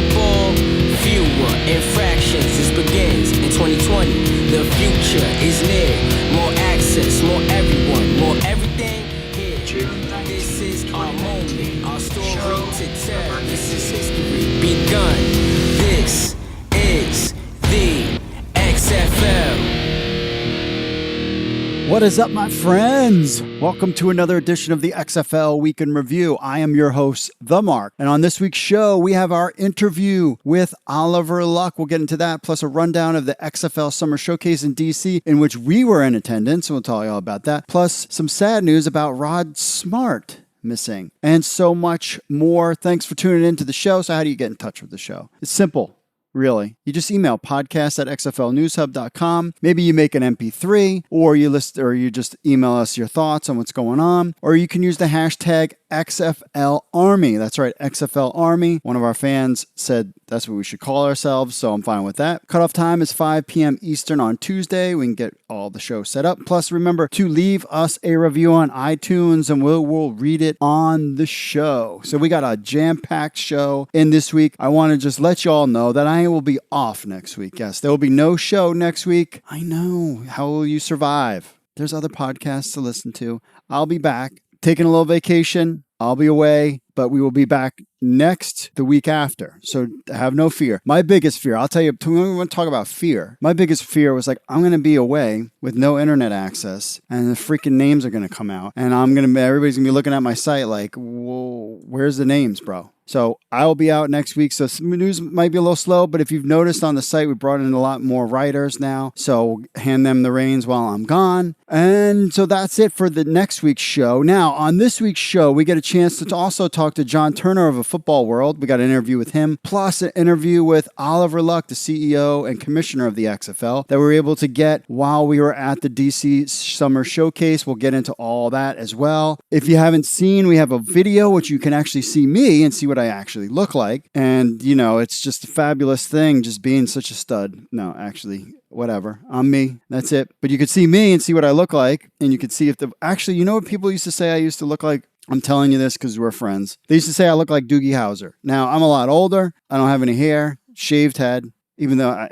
more ball, fewer infractions. This begins in 2020. The future is near. More access, more everyone, more everything here. This is our moment, our story to tell. This is history begun. This is the XFL. What is up, my friends? Welcome to another edition of the XFL Week in Review. I am your host, The Mark. And on this week's show, we have our interview with Oliver Luck. We'll get into that, plus a rundown of the XFL Summer Showcase in DC, in which we were in attendance. We'll tell you all about that. Plus some sad news about Rod Smart missing, and so much more. Thanks for tuning in to the show. So how do you get in touch with the show? It's simple. Really. You just email podcast@xflnewshub.com. Maybe you make an MP3 or you just email us your thoughts on what's going on. Or you can use the hashtag XFL Army. That's right, XFL Army. One of our fans said that's what we should call ourselves, so I'm fine with that. Cutoff time is 5 p.m. Eastern on Tuesday. We can get all the show set up. Plus, remember to leave us a review on iTunes and we'll read it on the show. So we got a jam-packed show in this week. I want to just let you all know that I will be off next week. Yes, there will be no show next week. I know. How will you survive? There's other podcasts to listen to. I'll be back. Taking a little vacation. I'll be away, but we will be back the week after. So have no fear. My biggest fear, I'll tell you, we want to talk about fear. My biggest fear was like, I'm going to be away with no internet access and the freaking names are going to come out. And everybody's going to be looking at my site like, whoa, where's the names, bro? So I'll be out next week. So news might be a little slow, but if you've noticed on the site, we brought in a lot more writers now. So we'll hand them the reins while I'm gone. And so that's it for the next week's show. Now, on this week's show, we get a chance to also talk to John Turner of A Football World. We got an interview with him, plus an interview with Oliver Luck, the CEO and commissioner of the XFL, that we were able to get while we were at the DC Summer Showcase. We'll get into all that as well. If you haven't seen, we have a video which you can actually see me and see what I actually look like. And, you know, it's just a fabulous thing just being such a stud. No, actually, whatever. I'm me. That's it. But you could see me and see what I look like. And you could see actually, you know what people used to say I used to look like? I'm telling you this because we're friends. They used to say I look like Doogie Howser. Now, I'm a lot older. I don't have any hair, shaved head, even though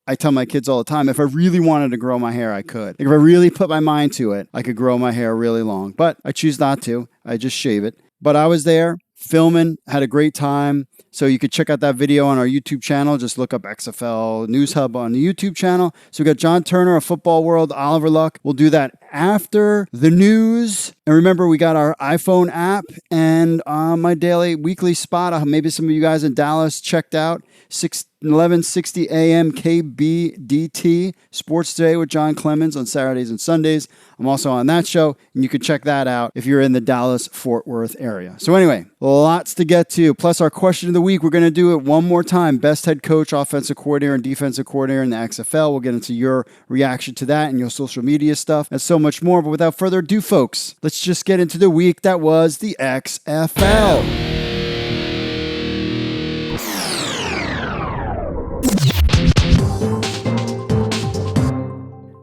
I tell my kids all the time, if I really wanted to grow my hair, I could. Like if I really put my mind to it, I could grow my hair really long. But I choose not to. I just shave it. But I was there filming, had a great time. So you could check out that video on our YouTube channel. Just look up XFL News Hub on the YouTube channel. So we got John Turner of Football World, Oliver Luck. We'll do that after the news. And remember, we got our iPhone app and my daily weekly spot. Maybe some of you guys in Dallas checked out 1160 AM KBDT Sports Today with John Clemens on Saturdays and Sundays. I'm also on that show, and you can check that out if you're in the Dallas-Fort Worth area. So anyway, lots to get to. Plus our question of the week, we're going to do it one more time. Best head coach, offensive coordinator, and defensive coordinator in the XFL. We'll get into your reaction to that and your social media stuff and so much more. But without further ado, folks, let's just get into the week that was the XFL.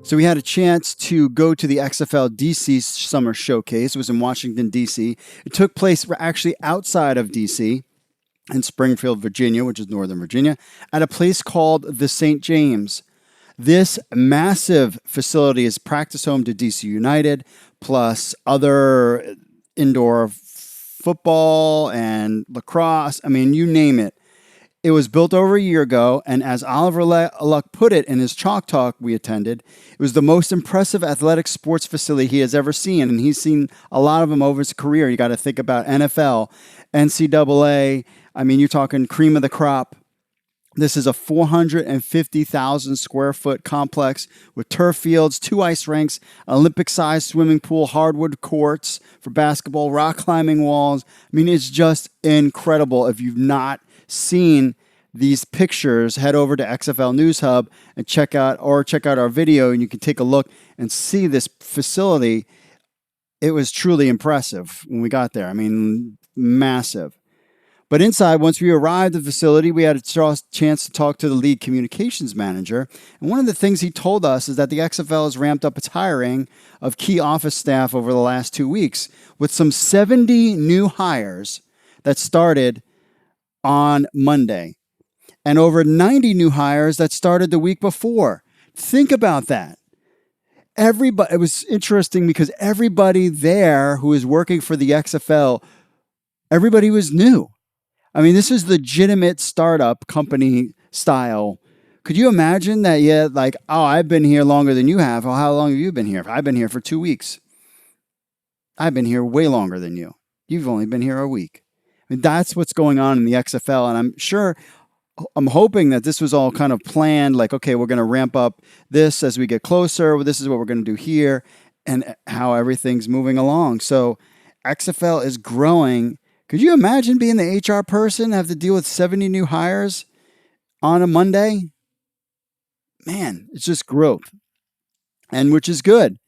So we had a chance to go to the XFL DC Summer Showcase. It was in Washington, D.C. It took place actually outside of D.C. in Springfield, Virginia, which is Northern Virginia, at a place called the St. James. This massive facility is practice home to DC United, plus other indoor football and lacrosse. I mean, you name it. It was built over a year ago, and as Oliver Luck put it in his Chalk Talk we attended, it was the most impressive athletic sports facility he has ever seen, and he's seen a lot of them over his career. You got to think about NFL, NCAA. I mean, you're talking cream of the crop. This is a 450,000 square foot complex with turf fields, 2 ice rinks, Olympic-sized swimming pool, hardwood courts for basketball, rock climbing walls. I mean, it's just incredible. If you've not seen these pictures, head over to XFL News Hub and check out our video, and you can take a look and see this facility. It was truly impressive when we got there. I mean, massive. But inside, once we arrived at the facility, we had a chance to talk to the league communications manager. And one of the things he told us is that the XFL has ramped up its hiring of key office staff over the last 2 weeks, with some 70 new hires that started on Monday. and over 90 new hires that started the week before. Think about that. Everybody, it was interesting because everybody there who is working for the XFL, everybody was new. I mean, this is legitimate startup company style. Could you imagine that? Yeah, like, oh, I've been here longer than you have. Oh, how long have you been here? I've been here for 2 weeks. I've been here way longer than you. You've only been here a week. I mean, that's what's going on in the XFL. And I'm hoping that this was all kind of planned. Like, okay, we're going to ramp up this as we get closer. This is what we're going to do here and how everything's moving along. So XFL is growing. Could you imagine being the HR person, have to deal with 70 new hires on a Monday? Man, it's just growth, and which is good.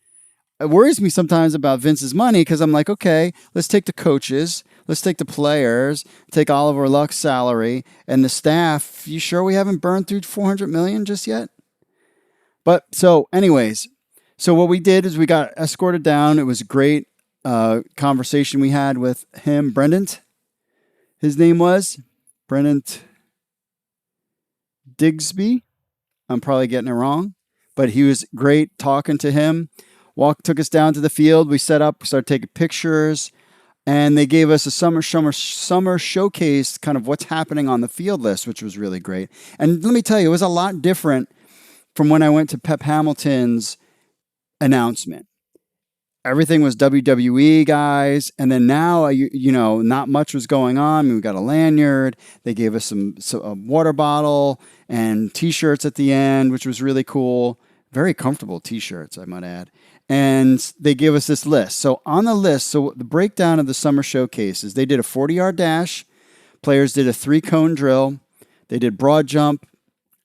It worries me sometimes about Vince's money because I'm like, okay, let's take the coaches, let's take the players, take Oliver Luck's salary and the staff. You sure we haven't burned through $400 million just yet? But so anyways, so what we did is we got escorted down. It was a great conversation we had with him, Brendan. His name was Brendan Digsby. I'm probably getting it wrong, but he was great talking to him. Took us down to the field. We set up, started taking pictures, and they gave us a summer showcase, kind of what's happening on the field list, which was really great. And let me tell you, it was a lot different from when I went to Pep Hamilton's announcement. Everything was WWE guys, and then now, not much was going on. I mean, we got a lanyard. They gave us a water bottle and T-shirts at the end, which was really cool. Very comfortable T-shirts, I might add. And they gave us this list. So on the list, so the breakdown of the summer showcases, they did a 40-yard dash. Players did a 3-cone drill. They did broad jump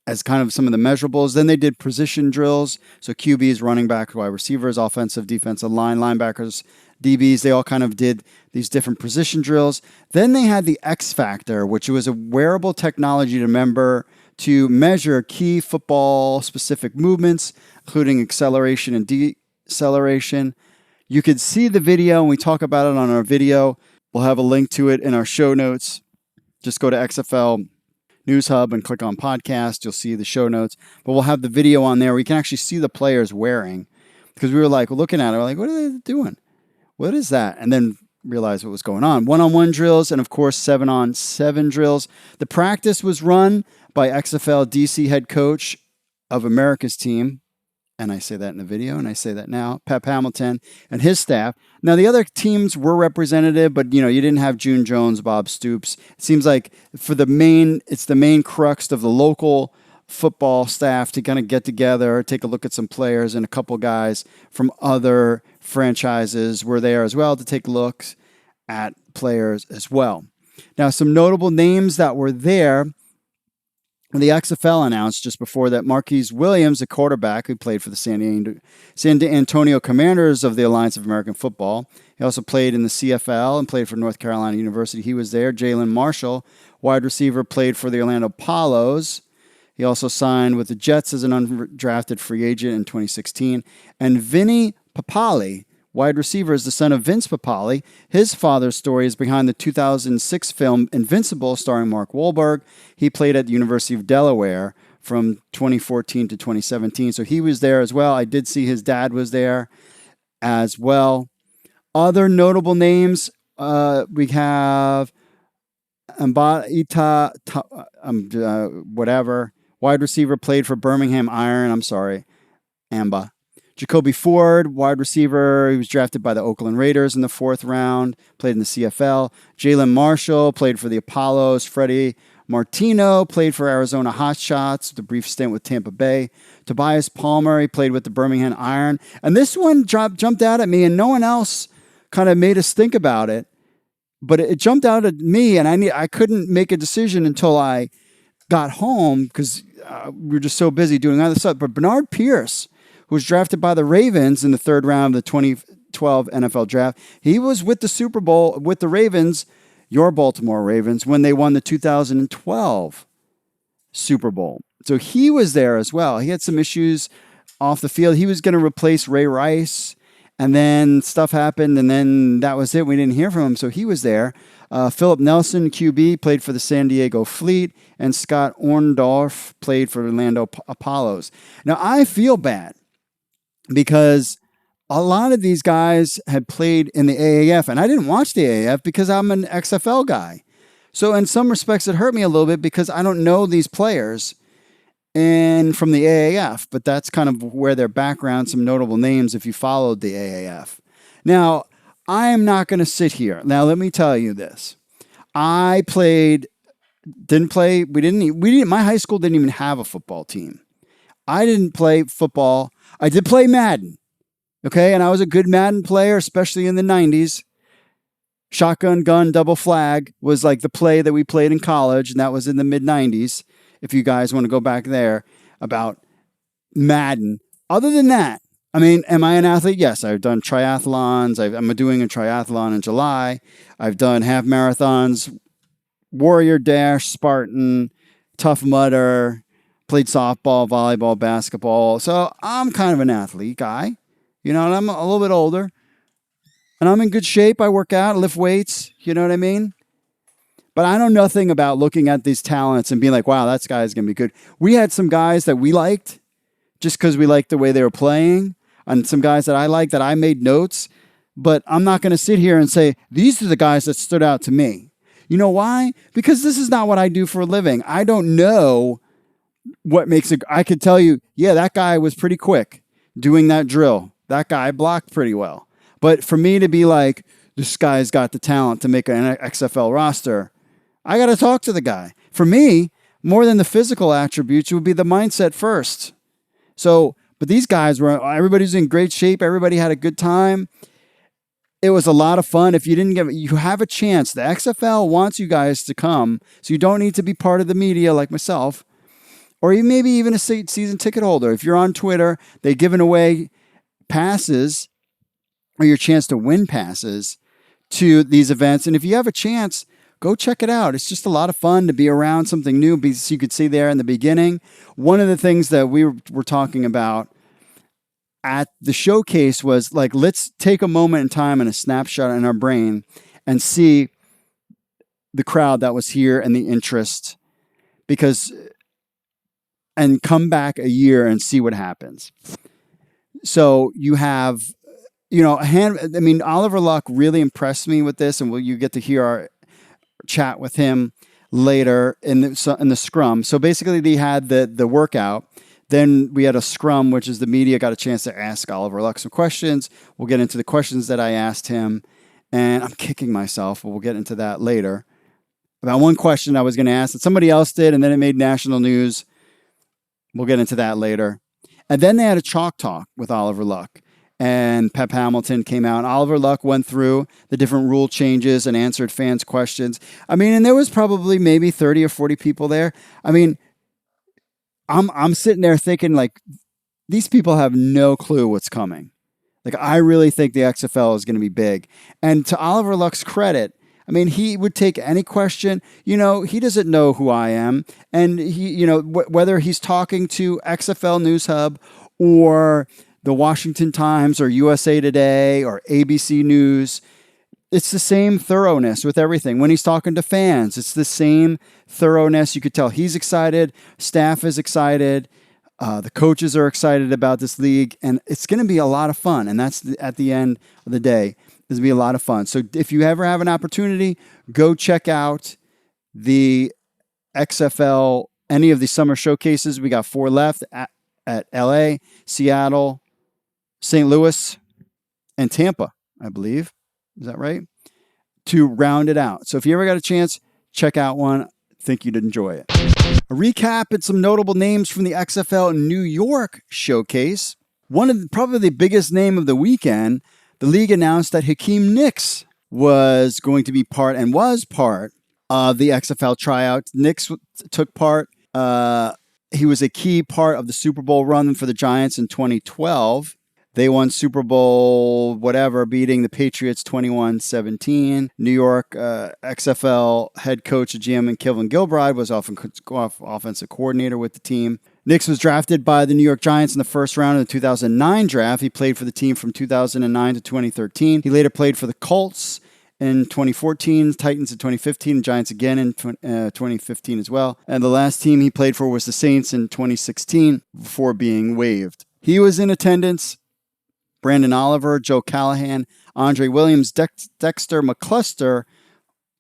as kind of some of the measurables. Then they did position drills. So QBs, running backs, wide receivers, offensive, defensive line, linebackers, DBs. They all kind of did these different position drills. Then they had the X Factor, which was a wearable technology to measure key football-specific movements, including acceleration and deceleration. You could see the video, and we talk about it on our video. We'll have a link to it in our show notes. Just go to XFL News Hub and click on podcast. You'll see the show notes. But we'll have the video on there. We can actually see the players wearing. Because we were like looking at it, we're like, what are they doing? What is that? And then realize what was going on. 1-on-1 drills and, of course, 7-on-7 drills. The practice was run by XFL DC head coach of America's team. And I say that in the video, and I say that now, Pep Hamilton and his staff. Now, the other teams were representative, but, you didn't have June Jones, Bob Stoops. It seems like it's the main crux of the local football staff to kind of get together, take a look at some players, and a couple guys from other franchises were there as well to take looks at players as well. Now, some notable names that were there. The XFL announced just before that Marquise Williams, a quarterback who played for the San Antonio Commanders of the Alliance of American Football. He also played in the CFL and played for North Carolina University. He was there. Jalen Marshall, wide receiver, played for the Orlando Apollos. He also signed with the Jets as an undrafted free agent in 2016. And Vinny Papale, wide receiver, is the son of Vince Papale. His father's story is behind the 2006 film Invincible, starring Mark Wahlberg. He played at the University of Delaware from 2014 to 2017. So he was there as well. I did see his dad was there as well. Other notable names, we have Ita, wide receiver, played for Birmingham Iron. Amba. Jacoby Ford, wide receiver. He was drafted by the Oakland Raiders in the 4th round, played in the CFL. Jalen Marshall played for the Apollos. Freddie Martino played for Arizona Hotshots, the brief stint with Tampa Bay. Tobias Palmer, he played with the Birmingham Iron. And this one jumped out at me, and no one else kind of made us think about it. But it jumped out at me, and I couldn't make a decision until I got home because we were just so busy doing other stuff. But Bernard Pierce, who was drafted by the Ravens in the 3rd round of the 2012 NFL Draft. He was with the Super Bowl with the Ravens, your Baltimore Ravens, when they won the 2012 Super Bowl. So he was there as well. He had some issues off the field. He was going to replace Ray Rice, And then stuff happened, and then that was it. We didn't hear from him, so he was there. Philip Nelson, QB, played for the San Diego Fleet, and Scott Orndorff played for Orlando Apollos. Now, I feel bad because a lot of these guys had played in the AAF, and I didn't watch the AAF because I'm an XFL guy. So in some respects, it hurt me a little bit because I don't know these players and from the AAF, but that's kind of where their background, some notable names if you followed the AAF. Now, I am not going to sit here. Now, let me tell you this. My high school didn't even have a football team. I didn't play football. I did play Madden. Okay, and I was a good Madden player, especially in the 90s. Shotgun, gun, double flag was like the play that we played in college, and that was in the mid-90s, if you guys want to go back there, about Madden. Other than that, I mean, am I an athlete? Yes, I've done triathlons. I'm doing a triathlon in July. I've done half marathons, Warrior Dash, Spartan, Tough Mudder, played softball, volleyball, basketball. So I'm kind of an athlete guy. You know, and I'm a little bit older. And I'm in good shape. I work out, lift weights. You know what I mean? But I know nothing about looking at these talents and being like, wow, that guy's going to be good. We had some guys that we liked just because we liked the way they were playing. And some guys that I liked that I made notes. But I'm not going to sit here and say, these are the guys that stood out to me. You know why? Because this is not what I do for a living. I don't know what makes it. I could tell you, yeah, that guy was pretty quick doing that drill. That guy blocked pretty well. But for me to be like, this guy's got the talent to make an XFL roster, I got to talk to the guy. For me, more than the physical attributes, it would be the mindset first. So, but these guys everybody's in great shape. Everybody had a good time. It was a lot of fun. If you you have a chance. The XFL wants you guys to come, so you don't need to be part of the media like myself, or maybe even a season ticket holder. If you're on Twitter, they're giving away passes or your chance to win passes to these events. And if you have a chance, go check it out. It's just a lot of fun to be around something new. Because you could see there in the beginning, one of the things that we were talking about at the showcase was like, let's take a moment in time and a snapshot in our brain and see the crowd that was here and the interest, and come back a year and see what happens. So you have, Oliver Luck really impressed me with this, and you get to hear our chat with him later in the scrum. So basically they had the workout. Then we had a scrum, which is the media got a chance to ask Oliver Luck some questions. We'll get into the questions that I asked him, and I'm kicking myself, but we'll get into that later. About one question I was going to ask that somebody else did, and then it made national news. We'll get into that later. And then they had a chalk talk with Oliver Luck. And Pep Hamilton came out. And Oliver Luck went through the different rule changes and answered fans' questions. I mean, and there was probably maybe 30 or 40 people there. I mean, I'm sitting there thinking, like, these people have no clue what's coming. Like, I really think the XFL is going to be big. And to Oliver Luck's credit, I mean, he would take any question. He doesn't know who I am. And he, whether he's talking to XFL News Hub or the Washington Times or USA Today or ABC News, it's the same thoroughness with everything. When he's talking to fans, it's the same thoroughness. You could tell he's excited. Staff is excited. The coaches are excited about this league. And it's going to be a lot of fun. And that's at the end of the day. This will be a lot of fun. So if you ever have an opportunity, go check out the XFL, any of the summer showcases. We got 4 left at LA, Seattle, St. Louis, and Tampa, I believe. Is that right? To round it out. So if you ever got a chance, check out one. I think you'd enjoy it. A recap and some notable names from the XFL New York showcase. One of probably the biggest name of the weekend, the league announced that Hakeem Nicks was going to be part of the XFL tryout. Nicks took part. He was a key part of the Super Bowl run for the Giants in 2012. They won Super Bowl beating the Patriots 21-17. New York XFL head coach, GM, and Kelvin Gilbride was offensive coordinator with the team. Nix was drafted by the New York Giants in the first round of the 2009 draft. He played for the team from 2009 to 2013. He later played for the Colts in 2014, Titans in 2015, and Giants again in 2015 as well. And the last team he played for was the Saints in 2016 before being waived. He was in attendance. Brandon Oliver, Joe Callahan, Andre Williams, Dexter McCluster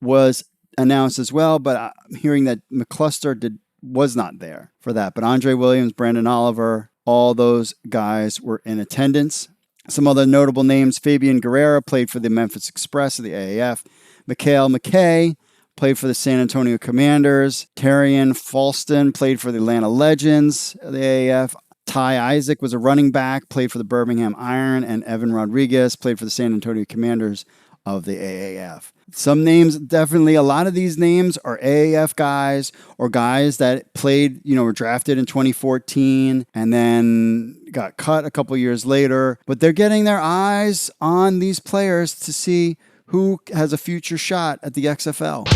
was announced as well, but I'm hearing that McCluster was not there for that. But Andre Williams, Brandon Oliver, all those guys were in attendance. Some other notable names: Fabian Guerrera played for the Memphis Express of the AAF. Mikhail McKay played for the San Antonio Commanders. Terrian Falston played for the Atlanta Legends of the AAF. Ty Isaac was a running back, played for the Birmingham Iron, and Evan Rodriguez played for the San Antonio Commanders of the AAF. Some names, definitely a lot of these names are AAF guys or guys that played, were drafted in 2014 and then got cut a couple years later. But they're getting their eyes on these players to see who has a future shot at the XFL.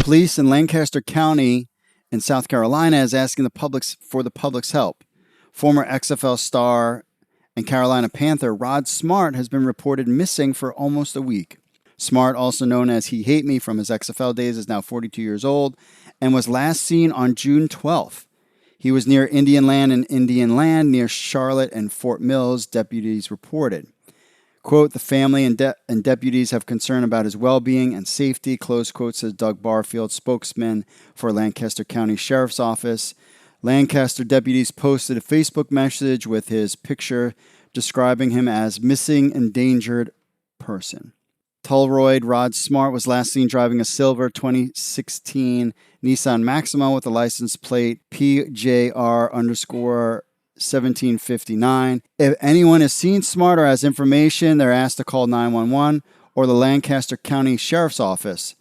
Police in Lancaster County in South Carolina is asking for the public's help. Former XFL star and Carolina Panther Rod Smart has been reported missing for almost a week. Smart, also known as He Hate Me from his XFL days, is now 42 years old and was last seen on June 12th. He was near Indian Land near Charlotte and Fort Mills, deputies reported. Quote, the family and deputies have concern about his well-being and safety, close quote, says Doug Barfield, spokesman for Lancaster County Sheriff's Office. Lancaster deputies posted a Facebook message with his picture describing him as missing endangered person. Tulroyd Rod Smart was last seen driving a silver 2016 Nissan Maxima with a license plate PJR_1759. If anyone has seen Smart or has information, they're asked to call 911 or the Lancaster County Sheriff's Office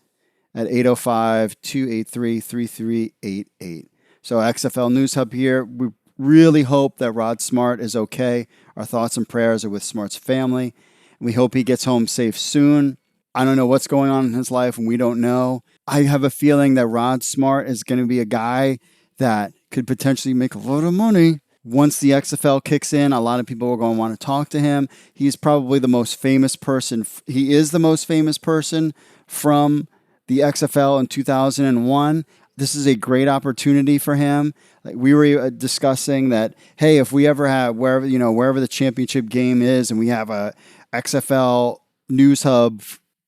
at 805-283-3388. So XFL News Hub here. We really hope that Rod Smart is okay. Our thoughts and prayers are with Smart's family. We hope he gets home safe soon. I don't know what's going on in his life, and we don't know. I have a feeling that Rod Smart is going to be a guy that could potentially make a lot of money. Once the XFL kicks in, a lot of people are going to want to talk to him. He's probably the most famous person. He is the most famous person from the XFL in 2001. This is a great opportunity for him. Like we were discussing that, hey, if we ever have wherever the championship game is, and we have a XFL News Hub,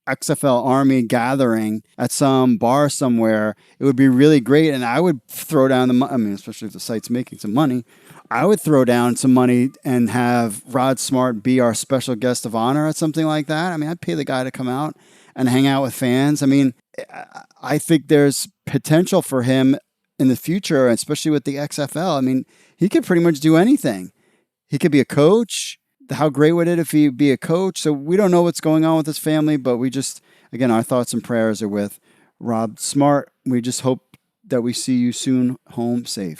XFL Army gathering at some bar somewhere, it would be really great. And I would throw down the money. I mean, especially if the site's making some money, I would throw down some money and have Rod Smart be our special guest of honor at something like that. I mean, I'd pay the guy to come out and hang out with fans. I mean, I think there's potential for him in the future, especially with the XFL. I mean, he could pretty much do anything. He could be a coach. How great would it if he'd be a coach? So we don't know what's going on with his family, but we just, again, our thoughts and prayers are with Rod Smart. We just hope that we see you soon home safe.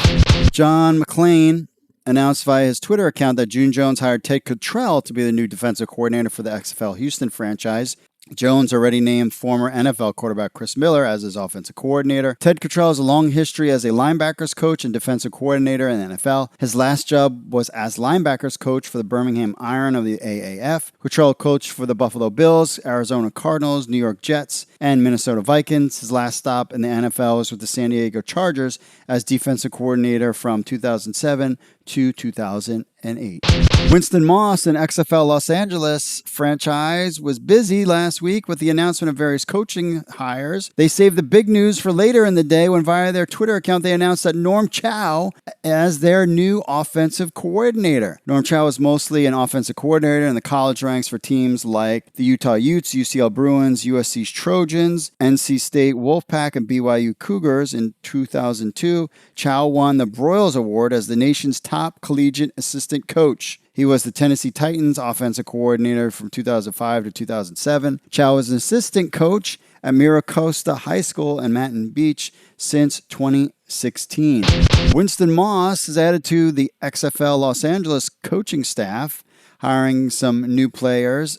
John McClain announced via his Twitter account that June Jones hired Ted Cottrell to be the new defensive coordinator for the XFL Houston franchise. Jones already named former NFL quarterback Chris Miller as his offensive coordinator. Ted Cottrell has a long history as a linebackers coach and defensive coordinator in the NFL. His last job was as linebackers coach for the Birmingham Iron of the AAF. Cottrell coached for the Buffalo Bills, Arizona Cardinals, New York Jets, and Minnesota Vikings. His last stop in the NFL was with the San Diego Chargers as defensive coordinator from 2007 to 2008. Winston Moss and XFL Los Angeles franchise was busy last week with the announcement of various coaching hires. They saved the big news for later in the day when via their Twitter account they announced that Norm Chow as their new offensive coordinator. Norm Chow is mostly an offensive coordinator in the college ranks for teams like the Utah Utes, UCL Bruins, USC's Trojans, NC State Wolfpack, and BYU Cougars. In 2002, Chow won the Broyles Award as the nation's top collegiate assistant coach. He was the Tennessee Titans offensive coordinator from 2005 to 2007. Chow was an assistant coach at Mira Costa High School in Manhattan Beach since 2016. Winston Moss is added to the XFL Los Angeles coaching staff, hiring some new coaches.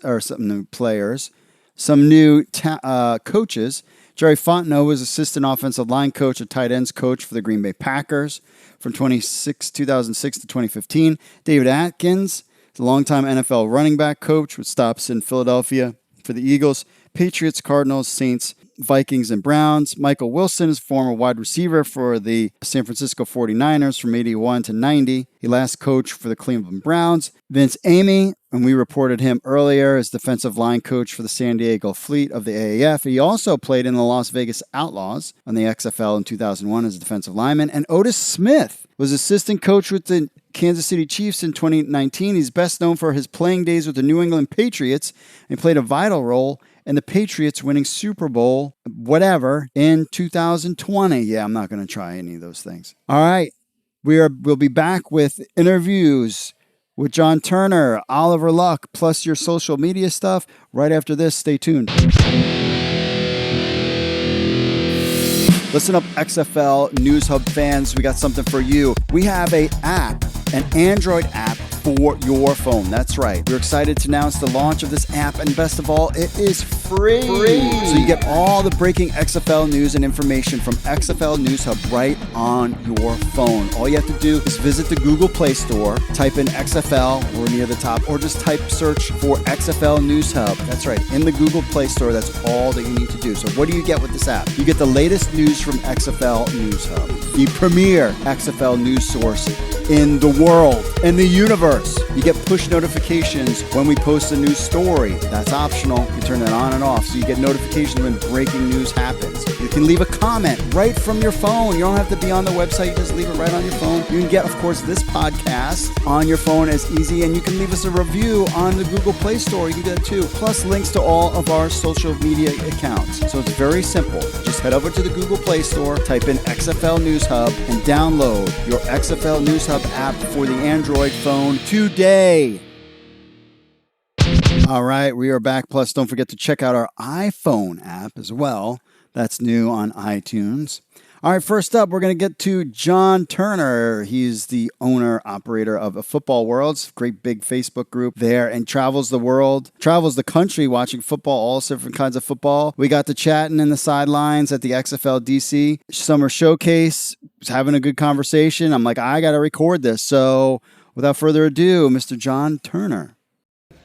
Jerry Fontenot was assistant offensive line coach and tight ends coach for the Green Bay Packers from 2006 to 2015. David Atkins is a longtime NFL running back coach with stops in Philadelphia for the Eagles, Patriots, Cardinals, Saints, Vikings, and Browns. Michael Wilson is former wide receiver for the San Francisco 49ers from 81 to 90. He last coached for the Cleveland Browns. Vince Amy, and we reported him earlier, as defensive line coach for the San Diego Fleet of the AAF. He also played in the Las Vegas Outlaws on the XFL in 2001 as a defensive lineman. And Otis Smith was assistant coach with the Kansas City Chiefs in 2019. He's best known for his playing days with the New England Patriots. He played a vital role in the Patriots winning Super Bowl, whatever, in 2020. Yeah, I'm not going to try any of those things. All right. We'll be back with interviews with John Turner, Oliver Luck, plus your social media stuff right after this. Stay tuned. Listen up, XFL News Hub fans. We got something for you. We have an Android app for your phone. That's right. We're excited to announce the launch of this app, and best of all, it is free. So you get all the breaking XFL news and information from XFL News Hub right on your phone. All you have to do is visit the Google Play Store, type in XFL or near the top, or just search for XFL News Hub. That's right. In the Google Play Store, that's all that you need to do. So what do you get with this app? You get the latest news from XFL News Hub, the premier XFL news source in the world, in the universe. You get push notifications when we post a new story. That's optional. You turn that on and off, so you get notifications when breaking news happens. You can leave a comment right from your phone. You don't have to be on the website. You just leave it right on your phone. You can get, of course, this podcast on your phone as easy, and you can leave us a review on the Google Play Store. You can do that too. Plus links to all of our social media accounts. So it's very simple. Just head over to the Google Play Store, type in XFL News Hub, and download your XFL News Hub app for the Android phone today. All right, we are back. Plus, don't forget to check out our iPhone app as well. That's new on iTunes. All right, first up, we're going to get to John Turner. He's the owner, operator of a Football Worlds, great big Facebook group there, and travels the world, travels the country watching football, all different kinds of football. We got to chatting in the sidelines at the XFL DC Summer Showcase, was having a good conversation. I'm like, I got to record this. So without further ado, Mr. John Turner.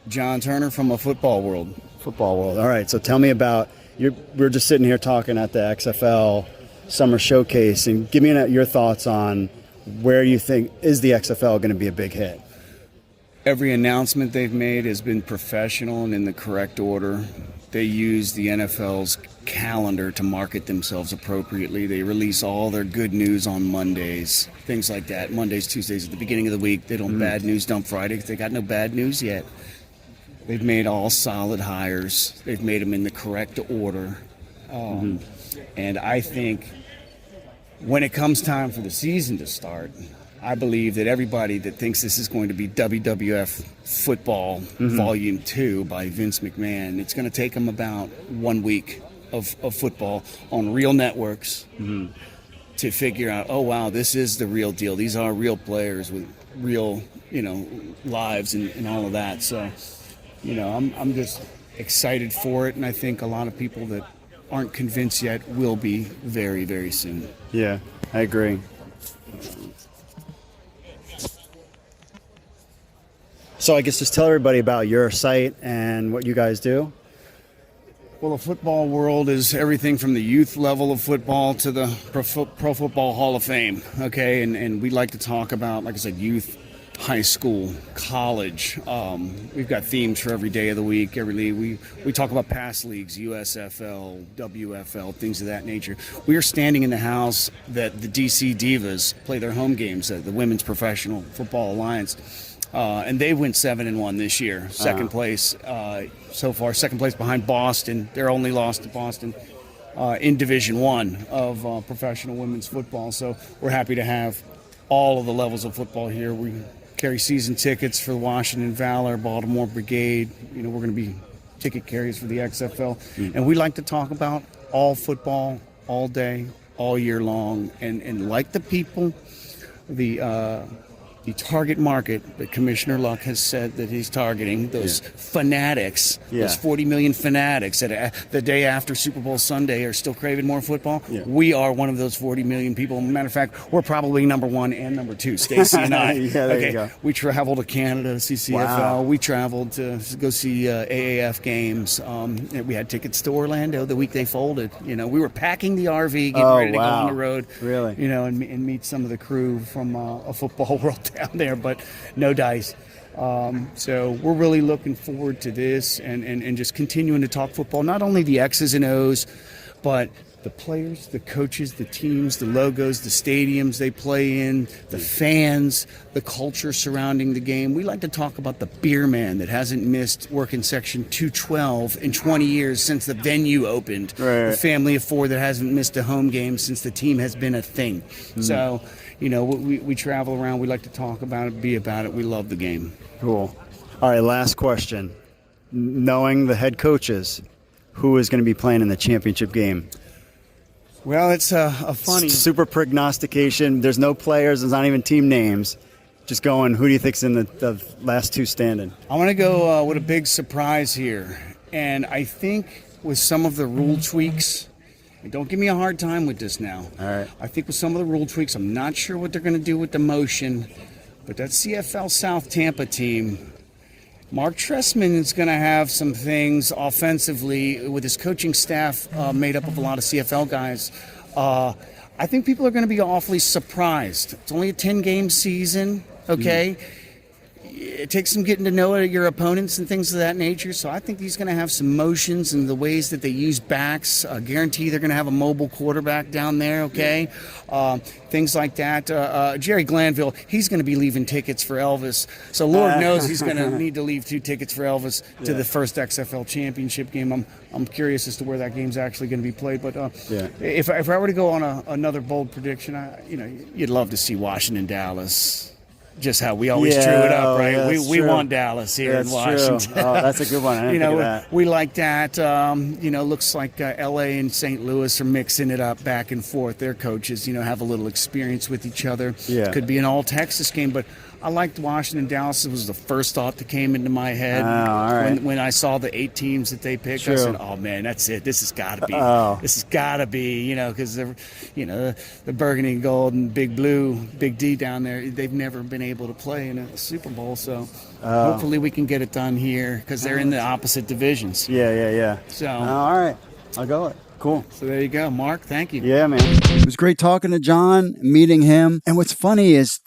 John Turner from a Football World. Football World. All right, so tell me about, we're just sitting here talking at the XFL Summer Showcase, and give me your thoughts on where you think is the XFL going to be a big hit. Every announcement they've made has been professional and in the correct order. They use the NFL's calendar to market themselves appropriately. They release all their good news on Mondays, things like that. Mondays, Tuesdays at the beginning of the week. They don't bad news dump Friday because they got no bad news yet. They've made all solid hires. They've made them in the correct order. And I think when it comes time for the season to start, I believe that everybody that thinks this is going to be WWF Football Volume 2 by Vince McMahon, it's going to take them about 1 week of football on real networks to figure out, oh, wow, this is the real deal. These are real players with real, lives and all of that. So, I'm just excited for it, and I think a lot of people that aren't convinced yet will be very, very soon. Yeah, I agree. So I guess just tell everybody about your site and what you guys do. Well, the Football World is everything from the youth level of football to the Pro Football Hall of Fame, okay? And we like to talk about, like I said, youth, high school, college. We've got themes for every day of the week, every league. We talk about past leagues, USFL, WFL, things of that nature. We are standing in the house that the DC Divas play their home games at the Women's Professional Football Alliance. And they went 7-1 this year. Second place so far. Second place behind Boston. Their only loss to Boston in Division I of professional women's football. So we're happy to have all of the levels of football here. We carry season tickets for Washington Valor, Baltimore Brigade. We're going to be ticket carriers for the XFL. And we like to talk about all football, all day, all year long. And like the people, the the target market that Commissioner Luck has said that he's targeting, those fanatics, those 40 million fanatics that the day after Super Bowl Sunday are still craving more football. We are one of those 40 million people. Matter of fact, we're probably number 1 and number 2, Stacey and I. There you go. We traveled to Canada to see CFL. Wow. We traveled to go see AAF games. We had tickets to Orlando the week they folded. We were packing the RV, getting ready to go on the road. Really? And meet some of the crew from a football world down there, but no dice. So we're really looking forward to this and just continuing to talk football, not only the X's and O's, but the players, the coaches, the teams, the logos, the stadiums they play in, the fans, the culture surrounding the game. We like to talk about the beer man that hasn't missed working Section 212 in 20 years since the venue opened. Right. The family of 4 that hasn't missed a home game since the team has been a thing. So, we travel around. We like to talk about it, be about it. We love the game. Cool. All right, last question. Knowing the head coaches, who is going to be playing in the championship game? Well, it's a funny... Super prognostication. There's no players. There's not even team names. Just going, who do you think's in the last 2 standing? I want to go with a big surprise here. And I think with some of the rule tweaks... Don't give me a hard time with this now. All right. I think with some of the rule tweaks, I'm not sure what they're going to do with the motion. But that CFL South Tampa team... Mark Trestman is going to have some things offensively with his coaching staff made up of a lot of CFL guys. I think people are going to be awfully surprised. It's only a 10-game season, okay? It takes some getting to know your opponents and things of that nature. So I think he's going to have some motions and the ways that they use backs. Guarantee they're going to have a mobile quarterback down there, okay? Things like that. Jerry Glanville, he's going to be leaving tickets for Elvis. So Lord knows he's going to need to leave 2 tickets for Elvis to the first XFL championship game. I'm curious as to where that game's actually going to be played. But if I were to go on another bold prediction, you'd love to see Washington, Dallas. Just how we always drew it up, right? Yeah, we want Dallas here in Washington. True. Oh, that's a good one. I didn't think of that. We like that. Looks like L.A. and St. Louis are mixing it up back and forth. Their coaches, have a little experience with each other. Yeah. Could be an all-Texas game, but I liked Washington, Dallas. It was the first thought that came into my head all right. when I saw the 8 teams that they picked. True. I said, "Oh man, that's it. This has got to be. This has got to be." Because the Burgundy and Gold and Big Blue, Big D down there, they've never been able to play in a Super Bowl. So hopefully we can get it done here because they're in the opposite divisions. Yeah. So all right, I'll go it. Cool. So there you go, Mark. Thank you. Yeah, man. It was great talking to John, meeting him, and what's funny is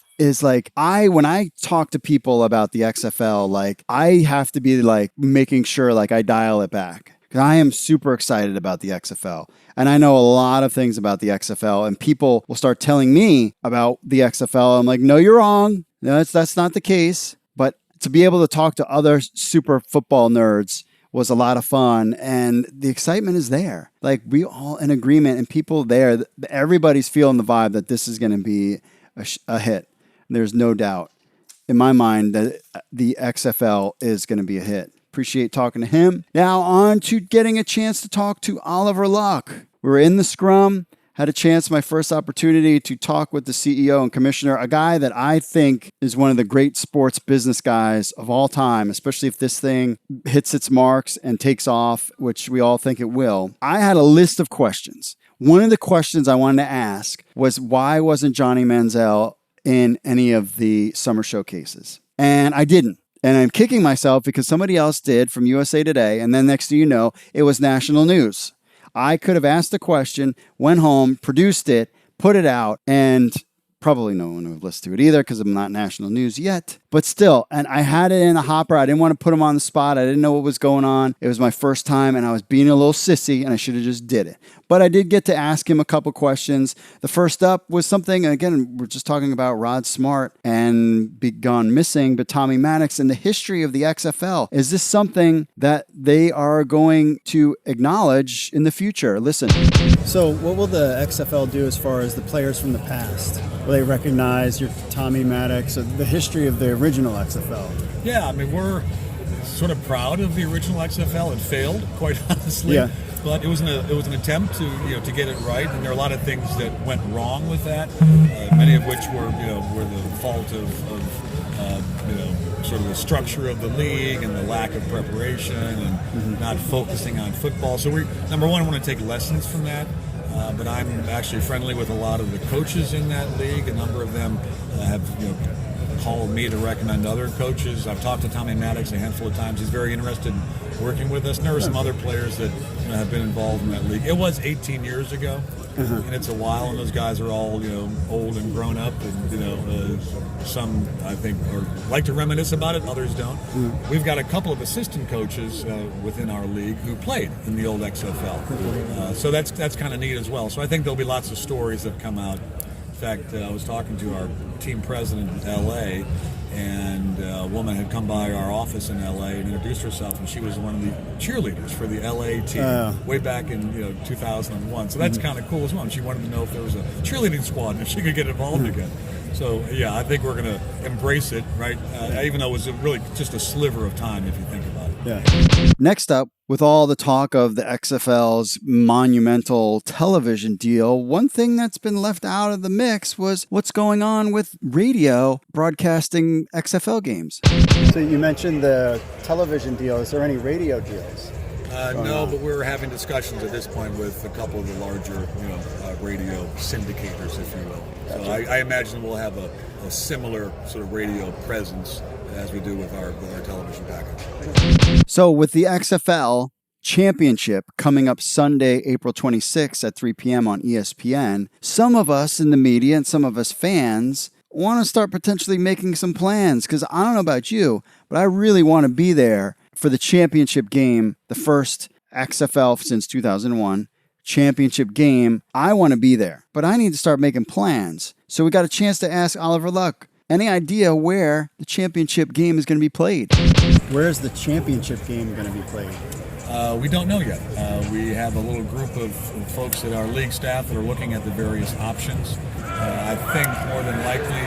like when I talk to people about the XFL, like I have to be like making sure like I dial it back because I am super excited about the XFL and I know a lot of things about the XFL and people will start telling me about the XFL. I'm like, no, you're wrong. No, that's not the case. But to be able to talk to other super football nerds was a lot of fun and the excitement is there. Like we all in agreement and people there, everybody's feeling the vibe that this is going to be a hit. There's no doubt in my mind that the XFL is going to be a hit. Appreciate talking to him. Now on to getting a chance to talk to Oliver Luck. We were in the scrum, had a chance, my first opportunity to talk with the CEO and commissioner, a guy that I think is one of the great sports business guys of all time, especially if this thing hits its marks and takes off, which we all think it will. I had a list of questions. One of the questions I wanted to ask was why wasn't Johnny Manziel in any of the summer showcases? And I didn't. And I'm kicking myself because somebody else did from USA Today. And then next thing you know, it was national news. I could have asked the question, went home, produced it, put it out, and probably no one would have listened to it either because I'm not national news yet. But still, and I had it in a hopper. I didn't want to put him on the spot. I didn't know what was going on. It was my first time, and I was being a little sissy, and I should have just did it. But I did get to ask him a couple questions. The first up was something, again, we're just talking about Rod Smart and Be Gone Missing, but Tommy Maddox and the history of the XFL. Is this something that they are going to acknowledge in the future? Listen. So what will the XFL do as far as the players from the past? Will they recognize your Tommy Maddox, the history of the original XFL? Yeah, I mean, we're sort of proud of the original XFL. It failed, quite honestly. Yeah. but it was an attempt to get it right, and there are a lot of things that went wrong with that. Many of which were the fault of sort of the structure of the league and the lack of preparation and not focusing on football. So number one, I want to take lessons from that. But I'm actually friendly with a lot of the coaches in that league. A number of them have called me to recommend other coaches. I've talked to Tommy Maddox a handful of times. He's very interested in working with us. And there are some other players that have been involved in that league. It was 18 years ago, and it's a while, and those guys are all old and grown up, and some I think like to reminisce about it, others don't. We've got a couple of assistant coaches within our league who played in the old XFL, so that's kind of neat as well. So I think there'll be lots of stories that come out. In fact, I was talking to our team president in L.A., and a woman had come by our office in L.A. and introduced herself, and she was one of the cheerleaders for the L.A. team way back in 2001. So that's kind of cool as well. And she wanted to know if there was a cheerleading squad and if she could get involved again. So, yeah, I think we're going to embrace it, right? Even though it was really just a sliver of time if you think about it. Yeah. Next up, with all the talk of the XFL's monumental television deal, one thing that's been left out of the mix was what's going on with radio broadcasting XFL games. So you mentioned the television deal. Is there any radio deals? No, but we're having discussions at this point with a couple of the larger, radio syndicators, if you will. So I imagine we'll have a similar sort of radio presence as we do with our television package. So with the XFL Championship coming up Sunday, April 26th at 3 p.m. on ESPN, some of us in the media and some of us fans want to start potentially making some plans, because I don't know about you, but I really want to be there for the championship game, the first XFL since 2001 championship game. I want to be there, but I need to start making plans. So we got a chance to ask Oliver Luck, any idea where the championship game is going to be played? Where's the championship game going to be played? We don't know yet. We have a little group of folks at our league staff that are looking at the various options. I think more than likely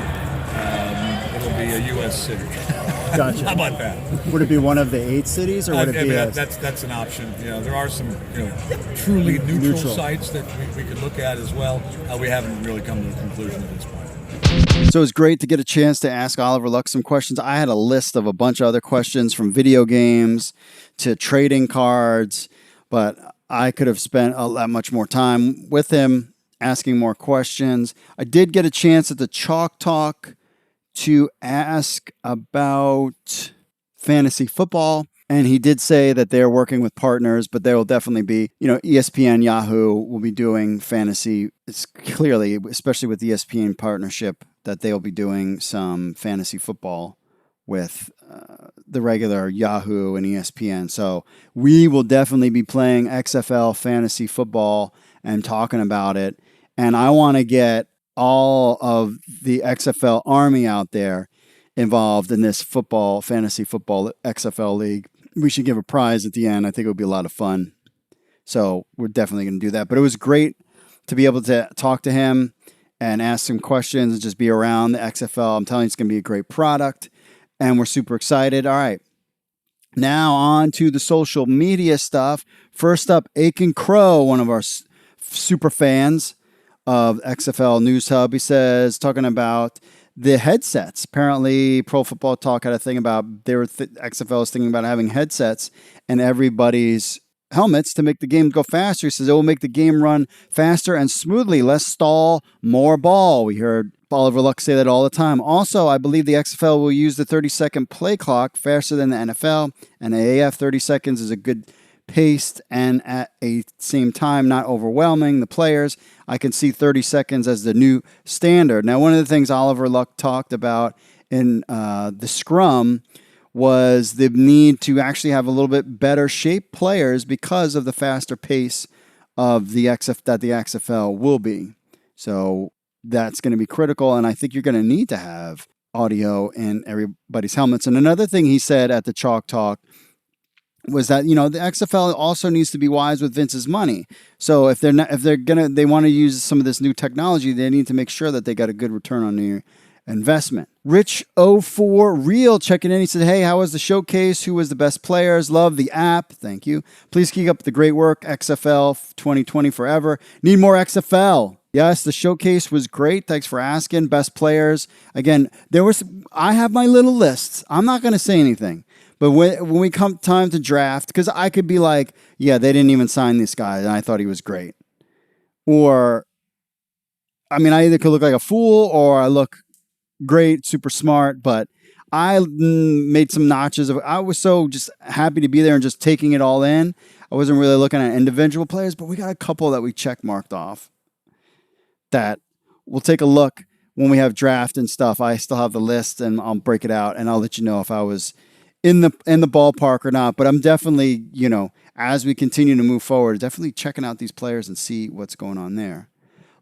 it'll be a U.S. city. Gotcha. How about that? Would it be one of the 8 cities, or would it be? That's an option. There are some truly neutral sites that we could look at as well. We haven't really come to a conclusion at this point. So it's great to get a chance to ask Oliver Luck some questions. I had a list of a bunch of other questions, from video games to trading cards, but I could have spent a lot much more time with him asking more questions. I did get a chance at the Chalk Talk to ask about fantasy football, and he did say that they're working with partners, but there will definitely be, ESPN, Yahoo will be doing fantasy. It's clearly, especially with the ESPN partnership, that they'll be doing some fantasy football with the regular Yahoo and ESPN. So we will definitely be playing XFL fantasy football and talking about it. And I want to get all of the XFL Army out there involved in this fantasy football XFL league. We should give a prize at the end. I think it would be a lot of fun. So we're definitely going to do that. But it was great to be able to talk to him and ask some questions and just be around the XFL. I'm telling you, it's going to be a great product, and we're super excited. All right. Now on to the social media stuff. First up, Aiken Crow, one of our super fans of XFL News Hub. He says, talking about the headsets. Apparently, Pro Football Talk had a thing about XFL is thinking about having headsets and everybody's helmets to make the game go faster. He says it will make the game run faster and smoothly, less stall, more ball. We heard Oliver Luck say that all the time. Also, I believe the XFL will use the 30-second play clock faster than the NFL, and AAF 30 seconds is a good paced and at a same time not overwhelming the players. I can see 30 seconds as the new standard. Now, one of the things Oliver Luck talked about in the scrum was the need to actually have a little bit better shaped players because of the faster pace of the XFL will be. So that's going to be critical, and I think you're going to need to have audio in everybody's helmets. And another thing he said at the Chalk Talk was that, the XFL also needs to be wise with Vince's money. So if they want to use some of this new technology, they need to make sure that they got a good return on their investment. Rich04 Real checking in. He said, hey, how was the showcase? Who was the best players? Love the app. Thank you. Please keep up the great work. XFL 2020 forever. Need more XFL. Yes, the showcase was great. Thanks for asking. Best players. Again, I have my little lists. I'm not going to say anything. But when we come time to draft, because I could be like, yeah, they didn't even sign this guy, and I thought he was great. Or, I mean, I either could look like a fool or I look great, super smart, but I made some notches of, I was so just happy to be there and just taking it all in. I wasn't really looking at individual players, but we got a couple that we check marked off that we'll take a look when we have draft and stuff. I still have the list and I'll break it out and I'll let you know if I was in the ballpark or not. But I'm definitely, as we continue to move forward, definitely checking out these players and see what's going on there.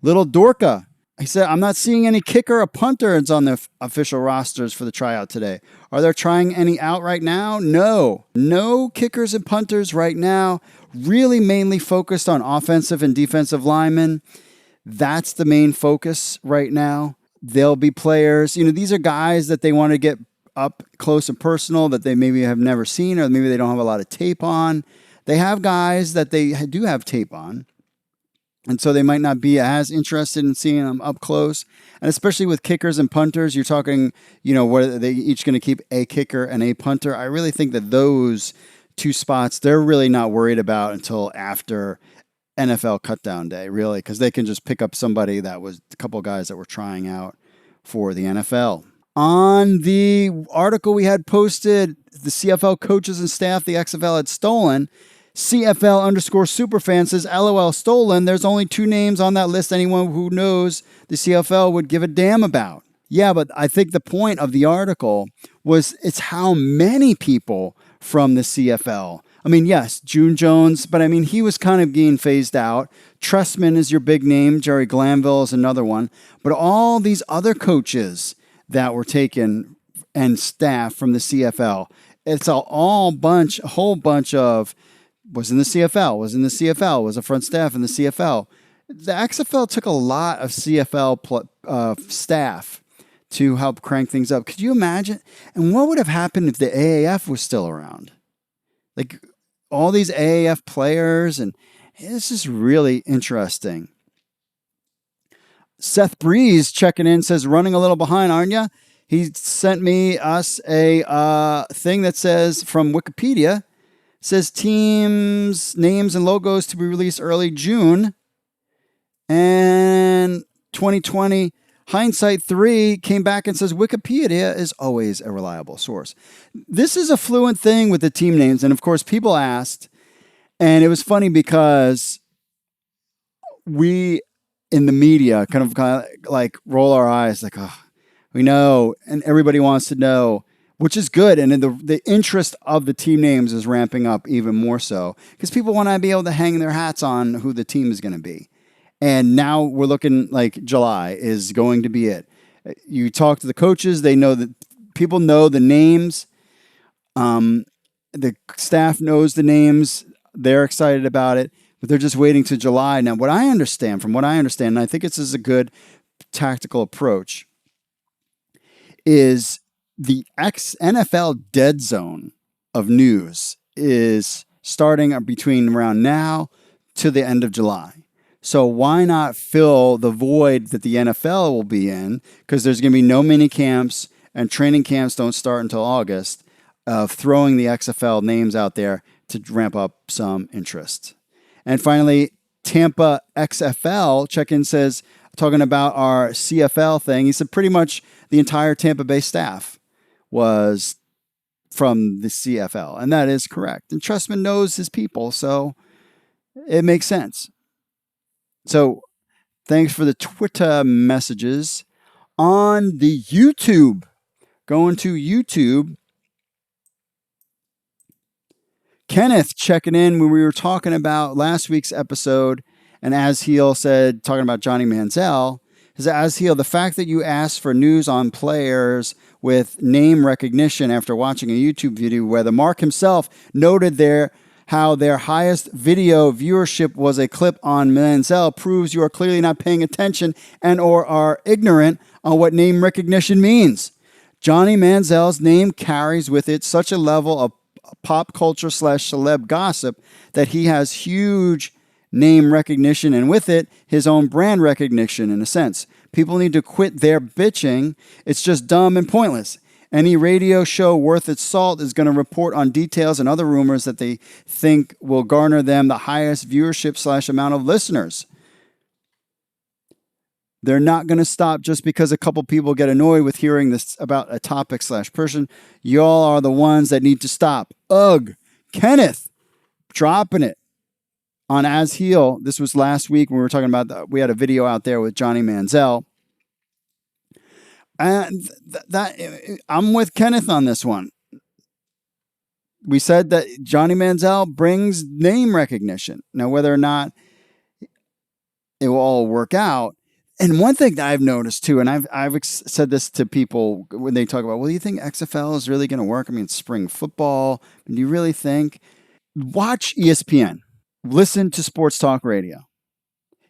Little Dorka. He said, I'm not seeing any kicker or punters on the official rosters for the tryout today. Are they trying any out right now? No. No kickers and punters right now. Really mainly focused on offensive and defensive linemen. That's the main focus right now. There'll be players, these are guys that they want to get up close and personal that they maybe have never seen or maybe they don't have a lot of tape on. They have guys that they do have tape on. And so they might not be as interested in seeing them up close. And especially with kickers and punters, you're talking, what are they each going to keep a kicker and a punter? I really think that those two spots, they're really not worried about until after NFL cutdown day, really, because they can just pick up somebody that was a couple of guys that were trying out for the NFL. On the article we had posted, the CFL coaches and staff the XFL had stolen, CFL_superfan says, LOL stolen. There's only 2 names on that list anyone who knows the CFL would give a damn about. Yeah, but I think the point of the article was it's how many people from the CFL. I mean, yes, June Jones, but I mean, he was kind of being phased out. Trestman is your big name. Jerry Glanville is another one. But all these other coaches that were taken and staff from the CFL, it's a whole bunch of was in the CFL, was a front staff in the CFL. The XFL took a lot of CFL staff to help crank things up. Could you imagine? And what would have happened if the AAF was still around? Like all these AAF players, and it's just really interesting. Seth Breeze checking in says, running a little behind, aren't ya? He sent us a thing that says from Wikipedia, says teams, names, and logos to be released early June. And 2020, Hindsight 3 came back and says Wikipedia is always a reliable source. This is a fluent thing with the team names. And of course, people asked, and it was funny because we in the media kind of like roll our eyes like, oh, we know, and everybody wants to know, which is good. And the interest of the team names is ramping up even more so because people want to be able to hang their hats on who the team is going to be. And now we're looking like July is going to be it. You talk to the coaches, they know that people know the names. The staff knows the names. They're excited about it, but they're just waiting to July. Now, from what I understand, and I think this is a good tactical approach, is the NFL dead zone of news is starting between around now to the end of July. So why not fill the void that the NFL will be in? Because there's going to be no mini camps and training camps don't start until August, of throwing the XFL names out there to ramp up some interest. And finally, Tampa XFL check-in says, talking about our CFL thing, he said pretty much the entire Tampa Bay staff was from the CFL. And that is correct. And Trustman knows his people, so it makes sense. So thanks for the Twitter messages. On the YouTube, going to YouTube, Kenneth checking in when we were talking about last week's episode, and Azheel said, talking about Johnny Manziel, is Azheel, the fact that you asked for news on players with name recognition after watching a YouTube video where the Mark himself noted there how their highest video viewership was a clip on Manziel proves you are clearly not paying attention and or are ignorant on what name recognition means. Johnny Manziel's name carries with it such a level of pop culture / celeb gossip that he has huge name recognition and with it, his own brand recognition in a sense. People need to quit their bitching. It's just dumb and pointless. Any radio show worth its salt is going to report on details and other rumors that they think will garner them the highest viewership / amount of listeners. They're not going to stop just because a couple people get annoyed with hearing this about a topic / person. Y'all are the ones that need to stop. Ugh. Kenneth, dropping it on As Heel. This was last week when we were talking about we had a video out there with Johnny Manziel. And I'm with Kenneth on this one. We said that Johnny Manziel brings name recognition. Now, whether or not it will all work out. And one thing that I've noticed too, and I've said this to people when they talk about, well, do you think XFL is really going to work? I mean, it's spring football. Do you really think? Watch ESPN. Listen to sports talk radio.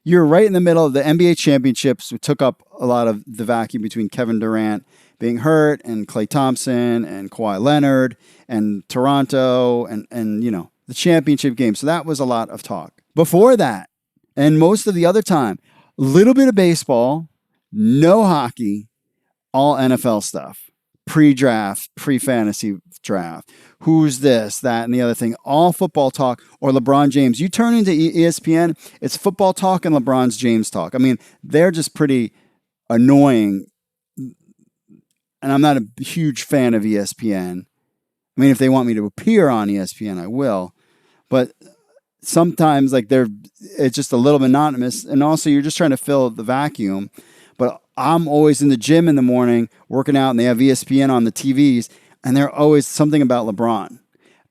You're right in the middle of the NBA championships, which took up a lot of the vacuum between Kevin Durant being hurt and Klay Thompson and Kawhi Leonard and Toronto and you know, the championship game. So that was a lot of talk. Before that, and most of the other time, a little bit of baseball, no hockey, all NFL stuff. Pre-draft, pre-fantasy draft. Who's this, that, and the other thing. All football talk or LeBron James. You turn into ESPN, it's football talk and LeBron's James talk. I mean, they're just pretty annoying. And I'm not a huge fan of ESPN. I mean, if they want me to appear on ESPN, I will. But sometimes like it's just a little monotonous, and also you're just trying to fill the vacuum. But I'm always in the gym in the morning working out, and they have ESPN on the TVs, and they're always something about LeBron.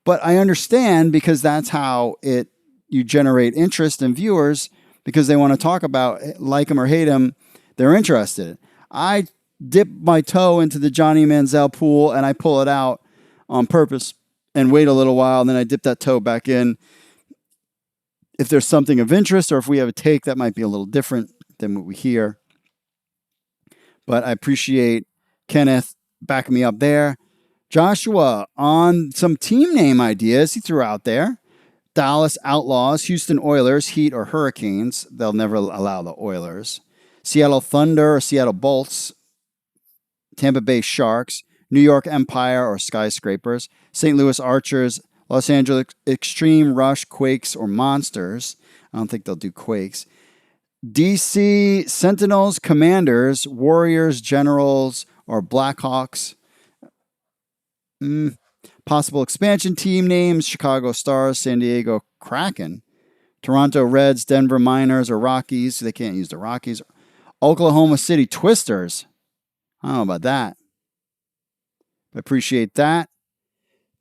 But I understand, because that's how you generate interest in viewers, because they want to talk about, like him or hate him, they're interested. I dip my toe into the Johnny Manziel pool and I pull it out on purpose and wait a little while, and then I dip that toe back in. If there's something of interest, or if we have a take that might be a little different than what we hear. But I appreciate Kenneth backing me up there. Joshua, on some team name ideas he threw out there. Dallas Outlaws, Houston Oilers, Heat, or Hurricanes. They'll never allow the Oilers. Seattle Thunder or Seattle Bolts. Tampa Bay Sharks. New York Empire or Skyscrapers. St. Louis Archers. Los Angeles Extreme Rush, Quakes, or Monsters. I don't think they'll do Quakes. DC Sentinels, Commanders, Warriors, Generals, or Blackhawks. Possible expansion team names: Chicago Stars, San Diego Kraken, Toronto Reds, Denver Miners, or Rockies. They can't use the Rockies. Oklahoma City Twisters. I don't know about that. I appreciate that.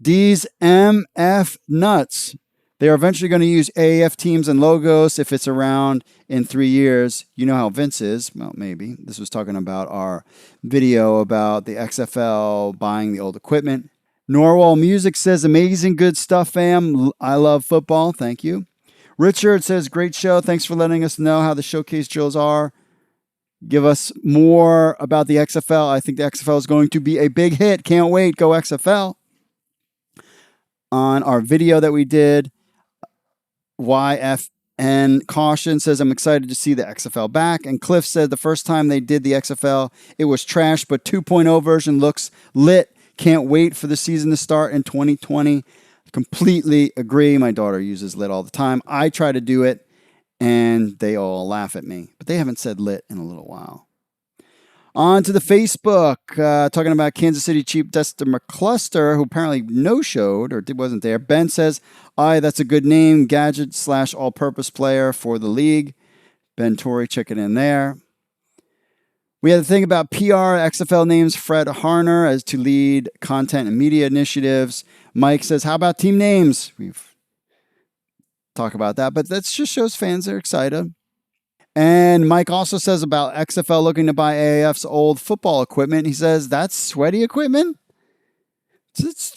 D's MF Nuts. They are eventually going to use AAF teams and logos if it's around in 3 years. You know how Vince is. Well, maybe. This was talking about our video about the XFL buying the old equipment. Norwal Music says, amazing good stuff, fam. I love football. Thank you. Richard says, great show. Thanks for letting us know how the showcase drills are. Give us more about the XFL. I think the XFL is going to be a big hit. Can't wait. Go XFL. On our video that we did, YFN Caution says, I'm excited to see the XFL back. And Cliff said the first time they did the XFL, it was trash, but 2.0 version looks lit. Can't wait for the season to start in 2020. Completely agree. My daughter uses lit all the time. I try to do it, and they all laugh at me. But they haven't said lit in a little while. On to the Facebook, talking about Kansas City Chief Dexter McCluster, who apparently no-showed or wasn't there. Ben says, aye, that's a good name, gadget / all-purpose player for the league. Ben Torrey checking in there. We had to think about PR, XFL names, Fred Harner as to lead content and media initiatives. Mike says, how about team names? We've talked about that, but that just shows fans are excited. And Mike also says about XFL looking to buy AAF's old football equipment. He says, that's sweaty equipment? It's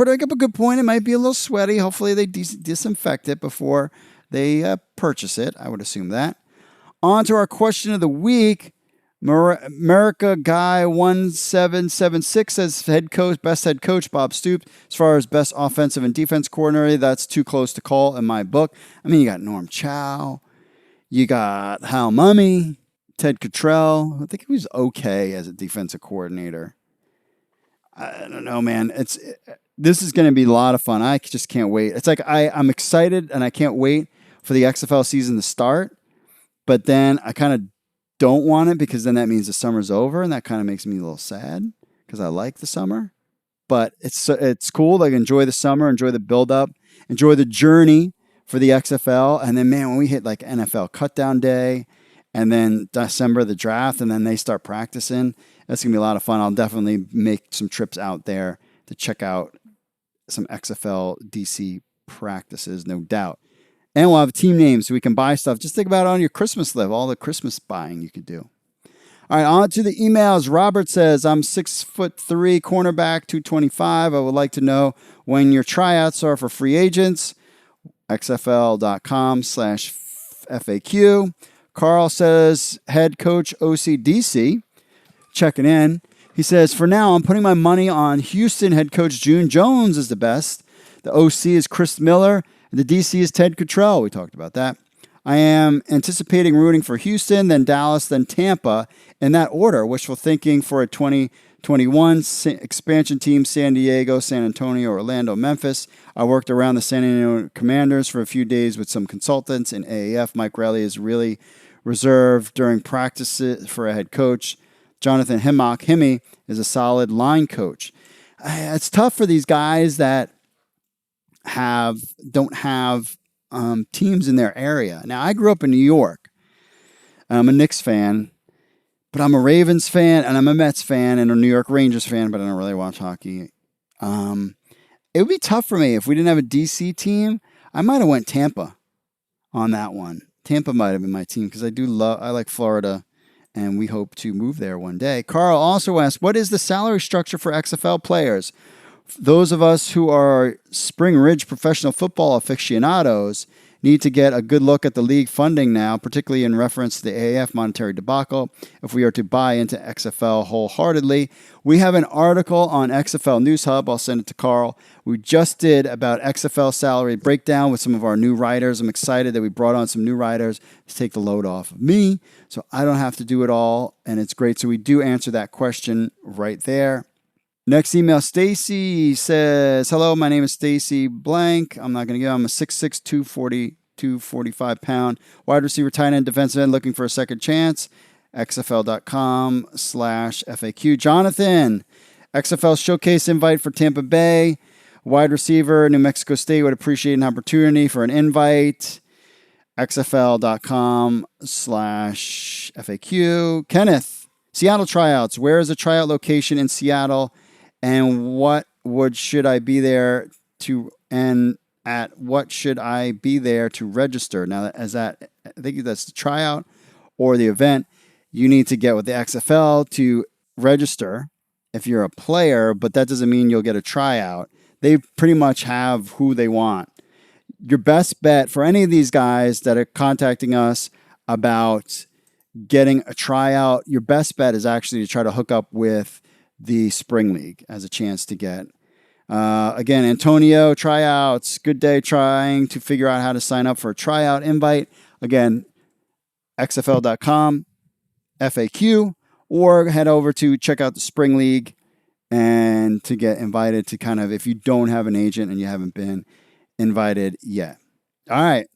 bring up a good point. It might be a little sweaty. Hopefully they disinfect it before they purchase it. I would assume that. On to our question of the week. America Guy 1776 says best head coach Bob Stoops. As far as best offensive and defense coordinator, that's too close to call in my book. I mean, you got Norm Chow, you got Hal Mumme, Ted Cottrell. I think he was okay as a defensive coordinator. I don't know, man. This is going to be a lot of fun. I just can't wait. It's like I'm excited and I can't wait for the XFL season to start, but then I kind of don't want it because then that means the summer's over, and that kind of makes me a little sad because I like the summer. But it's cool. Like, enjoy the summer, enjoy the build up, enjoy the journey for the XFL, and then, man, when we hit like NFL cutdown day, and then December the draft, and then they start practicing, that's gonna be a lot of fun. I'll definitely make some trips out there to check out some XFL DC practices, no doubt. And we'll have team names so we can buy stuff. Just think about it on your Christmas list, all the Christmas buying you could do. All right, on to the emails. Robert says, I'm 6'3", cornerback, 225. I would like to know when your tryouts are for free agents. XFL.com/FAQ. Carl says, head coach OCDC, checking in. He says, for now, I'm putting my money on Houston head coach June Jones is the best. The OC is Chris Miller. The DC is Ted Cottrell. We talked about that. I am anticipating rooting for Houston, then Dallas, then Tampa, in that order. Wishful thinking for a 2021 expansion team, San Diego, San Antonio, Orlando, Memphis. I worked around the San Antonio Commanders for a few days with some consultants in AAF. Mike Riley is really reserved during practices for a head coach. Jonathan Hemme is a solid line coach. It's tough for these guys that don't have teams in their area. Now, I grew up in New York. I'm a Knicks fan, but I'm a Ravens fan, and I'm a Mets fan, and a New York Rangers fan, but I don't really watch hockey. It would be tough for me if we didn't have a DC team. I might have went Tampa on that one. Tampa might have been my team because I like Florida, and we hope to move there one day. Carl also asked, what is the salary structure for XFL players? Those of us who are Spring Ridge professional football aficionados need to get a good look at the league funding now, particularly in reference to the AAF monetary debacle, if we are to buy into XFL wholeheartedly. We have an article on XFL News Hub. I'll send it to Carl. We just did about XFL salary breakdown with some of our new writers. I'm excited that we brought on some new writers to take the load off of me, so I don't have to do it all, and it's great. So we do answer that question right there. Next email, Stacy says, hello, my name is Stacy Blank. I'm not going to give I'm a 6'6", 245 pound wide receiver, tight end, defensive end looking for a second chance. XFL.com/FAQ. Jonathan, XFL showcase invite for Tampa Bay. Wide receiver, New Mexico State would appreciate an opportunity for an invite. XFL.com/FAQ. Kenneth, Seattle tryouts. Where is the tryout location in Seattle? And should I be there to register? Now, I think that's the tryout or the event. You need to get with the XFL to register if you're a player, but that doesn't mean you'll get a tryout. They pretty much have who they want. Your best bet for any of these guys that are contacting us about getting a tryout, your best bet is actually to try to hook up with the Spring League as a chance to get. Again, Antonio, tryouts, good day trying to figure out how to sign up for a tryout invite. Again, XFL.com, FAQ, or head over to check out the Spring League and to get invited to kind of, if you don't have an agent and you haven't been invited yet. All right.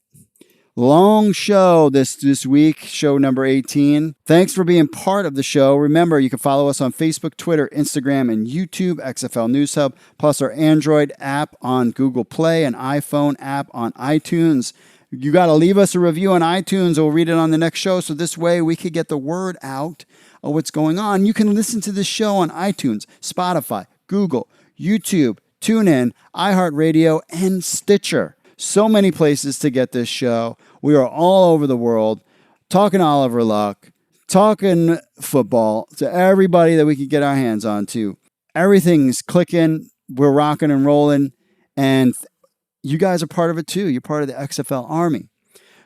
Long show this week, show number 18. Thanks for being part of the show. Remember, you can follow us on Facebook, Twitter, Instagram, and YouTube, XFL News Hub, plus our Android app on Google Play and iPhone app on iTunes. You got to leave us a review on iTunes. We'll read it on the next show, so this way we could get the word out of what's going on. You can listen to this show on iTunes, Spotify, Google, YouTube, TuneIn, iHeartRadio, and Stitcher. So many places to get this show. We are all over the world talking Oliver Luck, talking football to everybody that we can get our hands on to. Everything's clicking. we're rocking and rolling, and you guys are part of it too. You're part of the XFL Army.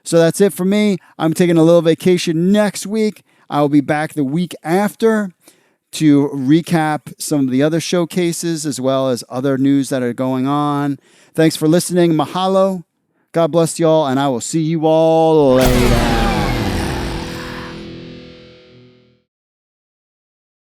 So that's it for me. I'm taking a little vacation next week. I will be back the week after to recap some of the other showcases as well as other news that are going on. Thanks for listening. Mahalo. God bless y'all, and I will see you all later.